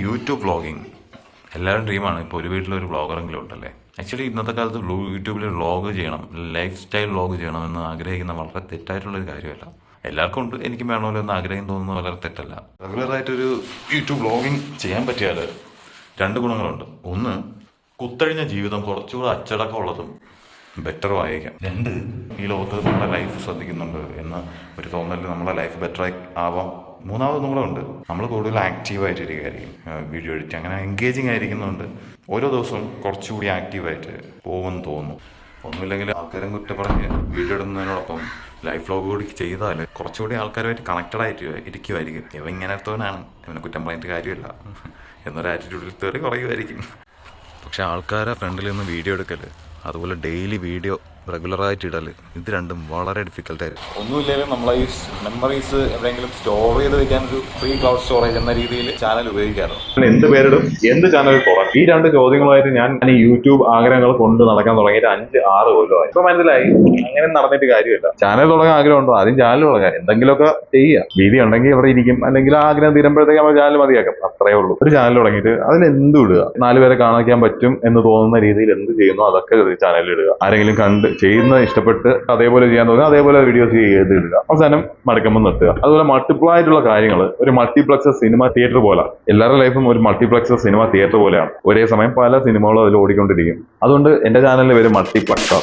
YouTube vlogging എല്ലാവരും ഡ്രീമാണ്. ഇപ്പോൾ ഒരു വീട്ടിലൊരു വ്ളോഗറെങ്കിലും ഉണ്ടല്ലേ. ആക്ച്വലി ഇന്നത്തെ കാലത്ത് യൂട്യൂബിൽ വ്ളോഗ് ചെയ്യണം, ലൈഫ് സ്റ്റൈൽ വ്ളോഗ് ചെയ്യണമെന്ന് ആഗ്രഹിക്കുന്ന വളരെ തെറ്റായിട്ടുള്ളൊരു കാര്യമല്ല. എല്ലാവർക്കും ഉണ്ട്, എനിക്ക് വേണമല്ലോ എന്ന് ആഗ്രഹം തോന്നുന്നത് വളരെ തെറ്റല്ല. റെഗുലറായിട്ടൊരു യൂട്യൂബ് വ്ളോഗിങ് ചെയ്യാൻ പറ്റിയാൽ രണ്ട് ഗുണങ്ങളുണ്ട്. ഒന്ന്, കുത്തഴിഞ്ഞ ജീവിതം കുറച്ചുകൂടെ അച്ചടക്കമുള്ളതും ബെറ്ററും ആയിരിക്കാം. രണ്ട്, ഈ ലോകത്ത് നമ്മുടെ ലൈഫ് ശ്രദ്ധിക്കുന്നുണ്ട് എന്ന ഒരു തോന്നൽ നമ്മളെ ലൈഫ് ബെറ്റർ ആവാം. മൂന്നാമതൊന്നും കൂടെ ഉണ്ട്, നമ്മൾ കൂടുതൽ ആക്റ്റീവായിട്ടിരിക്കുകയായിരിക്കും. വീഡിയോ എഡിറ്റ് അങ്ങനെ എൻഗേജിങ് ആയിരിക്കുന്നുണ്ട്. ഓരോ ദിവസവും കുറച്ചുകൂടി ആക്റ്റീവായിട്ട് പോകുമെന്ന് തോന്നുന്നു. ഒന്നുമില്ലെങ്കിൽ ആൾക്കാരും കുറ്റപ്പറഞ്ഞ് വീഡിയോ ഇടുന്നതിനോടൊപ്പം ലൈഫ് വ്ളോഗ് കൂടി ചെയ്താൽ കുറച്ചുകൂടി ആൾക്കാരുമായിട്ട് കണക്റ്റഡ് ആയിട്ട് ഇരിക്കുമായിരിക്കും. ഇവ ഇങ്ങനത്തവനാണ്, ഇവനെ കുറ്റം പറഞ്ഞിട്ട് കാര്യമില്ല എന്നൊരു ആറ്റിറ്റ്യൂഡിൽ തെറി കുറയുമായിരിക്കും. പക്ഷെ ആൾക്കാരെ ഫ്രണ്ടിൽ നിന്ന് വീഡിയോ എടുക്കൽ, അതുപോലെ ഡെയിലി വീഡിയോ റെഗുലറായിട്ട് ഇടൽ, ഇത് രണ്ടും വളരെ ഡിഫിക്കൽട്ടായിരുന്നു. ഒന്നുമില്ലെങ്കിലും നമ്മളെ ഈ മെമ്മറീസ് എവിടെയെങ്കിലും സ്റ്റോർ ചെയ്ത് വെക്കാൻ ഒരു ഫ്രീ ക്ലൗഡ് സ്റ്റോറേജ് എന്ന രീതിയിൽ ചാനൽ ഉപയോഗിക്കാറുണ്ട്. എന്ത് പേരിടും, എന്ത് ചാനൽ തുടങ്ങും, ഈ രണ്ട് ചോദ്യങ്ങളുമായിട്ട് ഞാൻ ഈ യൂട്യൂബ് ആഗ്രഹങ്ങൾ കൊണ്ട് നടക്കാൻ തുടങ്ങിയിട്ട് 5-6 കൊല്ലമായി. ഇപ്പൊ മനസ്സിലായി അങ്ങനെ നടന്നിട്ട് കാര്യമില്ല. ചാനൽ തുടങ്ങാൻ ആഗ്രഹമുണ്ടോ, ആദ്യം ചാനൽ തുടങ്ങാൻ, എന്തെങ്കിലുമൊക്കെ ചെയ്യുക. വീതി ഉണ്ടെങ്കിൽ ഇവിടെ ഇരിക്കും, അല്ലെങ്കിൽ ആ ആഗ്രഹം തീരുമ്പോഴത്തേക്ക് നമ്മൾ ചാനൽ മതിയാക്കാം. അത്രേ ഉള്ളൂ. ഒരു ചാനൽ തുടങ്ങിയിട്ട് അതിൽ എന്തും ഇടുക, 4 പേരെ കാണിക്കാൻ പറ്റും എന്ന് തോന്നുന്ന രീതിയിൽ എന്ത് ചെയ്യുന്നു അതൊക്കെ ചാനലിൽ ഇടുക. ആരെങ്കിലും കണ്ട് ചെയ്യുന്നത് ഇഷ്ടപ്പെട്ട് അതേപോലെ ചെയ്യാൻ തോന്നുന്നു അതേപോലെ വീഡിയോസ് ചെയ്തിടുക. അവസാനം മടക്കുമ്പോൾ നിർത്തുക. അതുപോലെ മൾട്ടിപ്ലൈ ആയിട്ടുള്ള കാര്യങ്ങൾ ഒരു മൾട്ടിപ്ലക്സ് സിനിമ തിയേറ്റർ പോലെ, എല്ലാവരുടെ ലൈഫും ഒരു മൾട്ടിപ്ലക്സ് സിനിമ തിയേറ്റർ പോലെയാണ്. ഒരേ സമയം പല സിനിമകളും അതിൽ ഓടിക്കൊണ്ടിരിക്കും. അതുകൊണ്ട് എന്റെ ചാനലിൽ വരും മൾട്ടിപ്ലക്സ്.